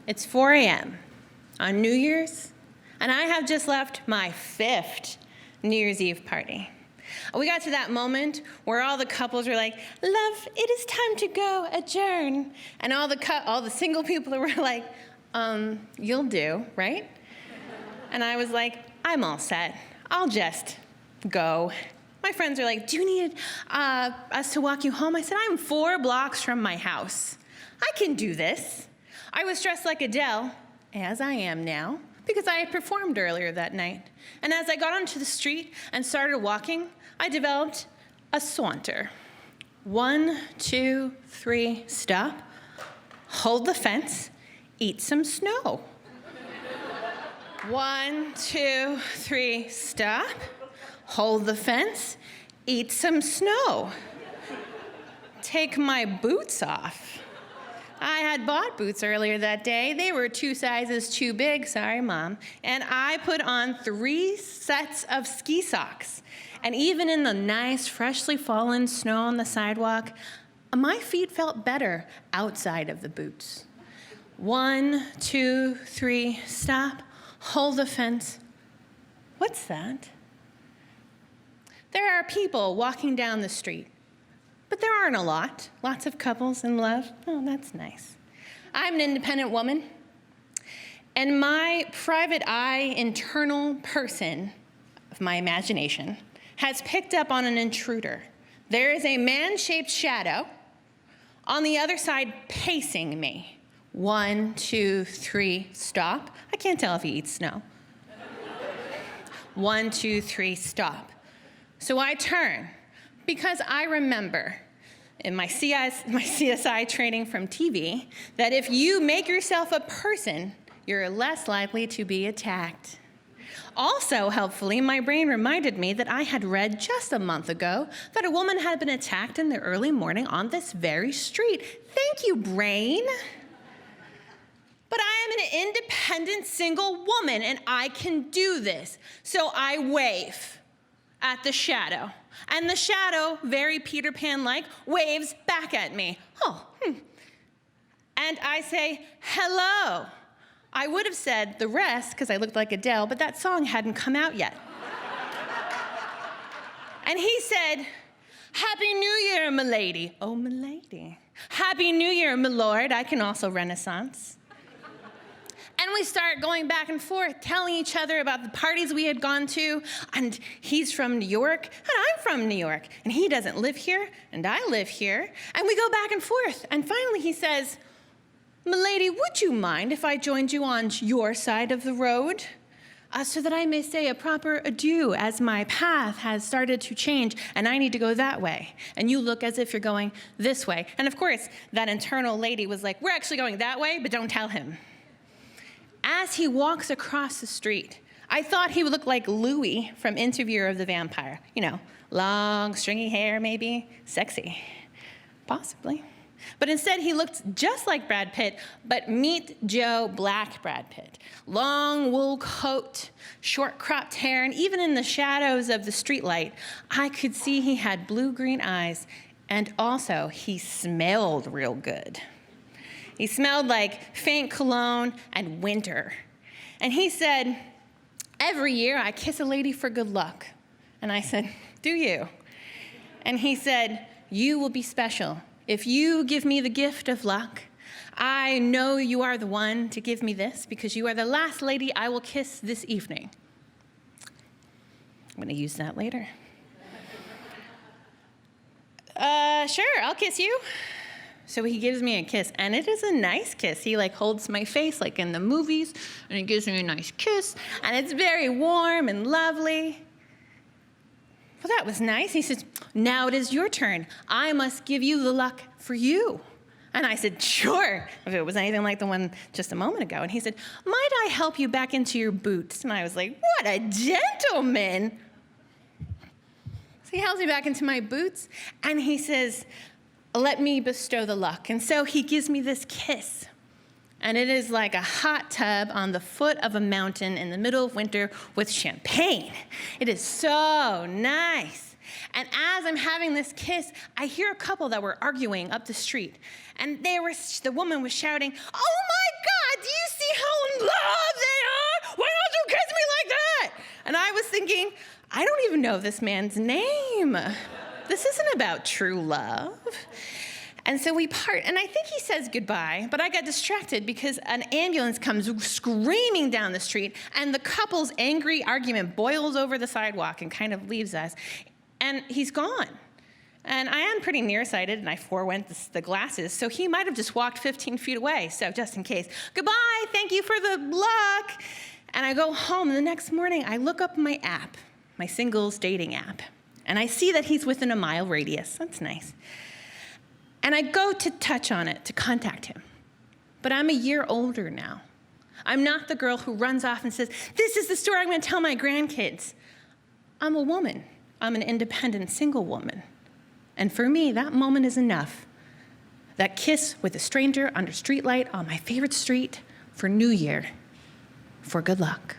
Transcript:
It's 4 a.m. on New Year's, and I have just left my 5th New Year's Eve party. We got to that moment where all the couples were like, "Love, it is time to go, adjourn." And all the single people were like, "You'll do, right?" And I was like, "I'm all set. I'll just go." My friends are like, "Do you need us to walk you home?" I said, "I'm 4 blocks from my house. I can do this." I was dressed like Adele, as I am now, because I had performed earlier that night. And as I got onto the street and started walking, I developed a saunter. 1, 2, 3, stop. Hold the fence. Eat some snow. 1, 2, 3, stop. Hold the fence. Eat some snow. Take my boots off. I had bought boots earlier that day. They were 2 sizes too big, sorry, Mom. And I put on 3 sets of ski socks. And even in the nice, freshly fallen snow on the sidewalk, my feet felt better outside of the boots. 1, 2, 3, stop. Hold the fence. What's that? There are people walking down the street, but there aren't a lot. Lots of couples in love. Oh, that's nice. I'm an independent woman, and my private eye, internal person of my imagination has picked up on an intruder. There is a man-shaped shadow on the other side pacing me. 1, 2, 3, stop. I can't tell if he eats snow. 1, 2, 3, stop. So I turn, because I remember in my CSI training from TV that if you make yourself a person, you're less likely to be attacked. Also, helpfully, my brain reminded me that I had read just a month ago that a woman had been attacked in the early morning on this very street. Thank you, brain. But I am an independent single woman, and I can do this. So I wave at the shadow. And the shadow, very Peter Pan-like, waves back at me. And I say, "Hello." I would have said the rest, because I looked like Adele, but that song hadn't come out yet. And he said, "Happy New Year, m'lady." Oh, m'lady. "Happy New Year, m'lord." I can also Renaissance. And we start going back and forth, telling each other about the parties we had gone to. And he's from New York, and I'm from New York. And he doesn't live here, and I live here. And we go back and forth. And finally he says, "M'lady, would you mind if I joined you on your side of the road? So that I may say a proper adieu, as my path has started to change, and I need to go that way. And you look as if you're going this way." And of course, that internal lady was like, "We're actually going that way, but don't tell him." As he walks across the street, I thought he would look like Louis from Interviewer of the Vampire. You know, long, stringy hair, maybe, sexy, possibly. But instead, he looked just like Brad Pitt, but meet Joe Black Brad Pitt. Long wool coat, short cropped hair, and even in the shadows of the streetlight, I could see he had blue-green eyes, and also he smelled real good. He smelled like faint cologne and winter. And he said, "Every year I kiss a lady for good luck." And I said, "Do you?" And he said, "You will be special. If you give me the gift of luck, I know you are the one to give me this because you are the last lady I will kiss this evening." I'm going to use that later. Sure, I'll kiss you. So he gives me a kiss, and it is a nice kiss. He holds my face like in the movies, and he gives me a nice kiss, and it's very warm and lovely. Well, that was nice. He says, "Now it is your turn. I must give you the luck for you." And I said, "Sure," if it was anything like the one just a moment ago. And he said, "Might I help you back into your boots?" And I was like, "What a gentleman." So he helps me back into my boots, and he says, "Let me bestow the luck." And so he gives me this kiss. And it is like a hot tub on the foot of a mountain in the middle of winter with champagne. It is so nice. And as I'm having this kiss, I hear a couple that were arguing up the street. And the woman was shouting, "Oh my God, you know this man's name. This isn't about true love. And so we part, and I think he says goodbye, but I got distracted because an ambulance comes screaming down the street, and the couple's angry argument boils over the sidewalk and kind of leaves us, and he's gone. And I am pretty nearsighted, and I forewent the glasses, so he might have just walked 15 feet away, so just in case. Goodbye, thank you for the luck. And I go home, and the next morning, I look up my app, my singles dating app, and I see that he's within a mile radius. That's nice. And I go to touch on it to contact him. But I'm a year older now. I'm not the girl who runs off and says, this is the story I'm going to tell my grandkids. I'm a woman. I'm an independent single woman. And for me, that moment is enough. That kiss with a stranger under streetlight on my favorite street for New Year, for good luck.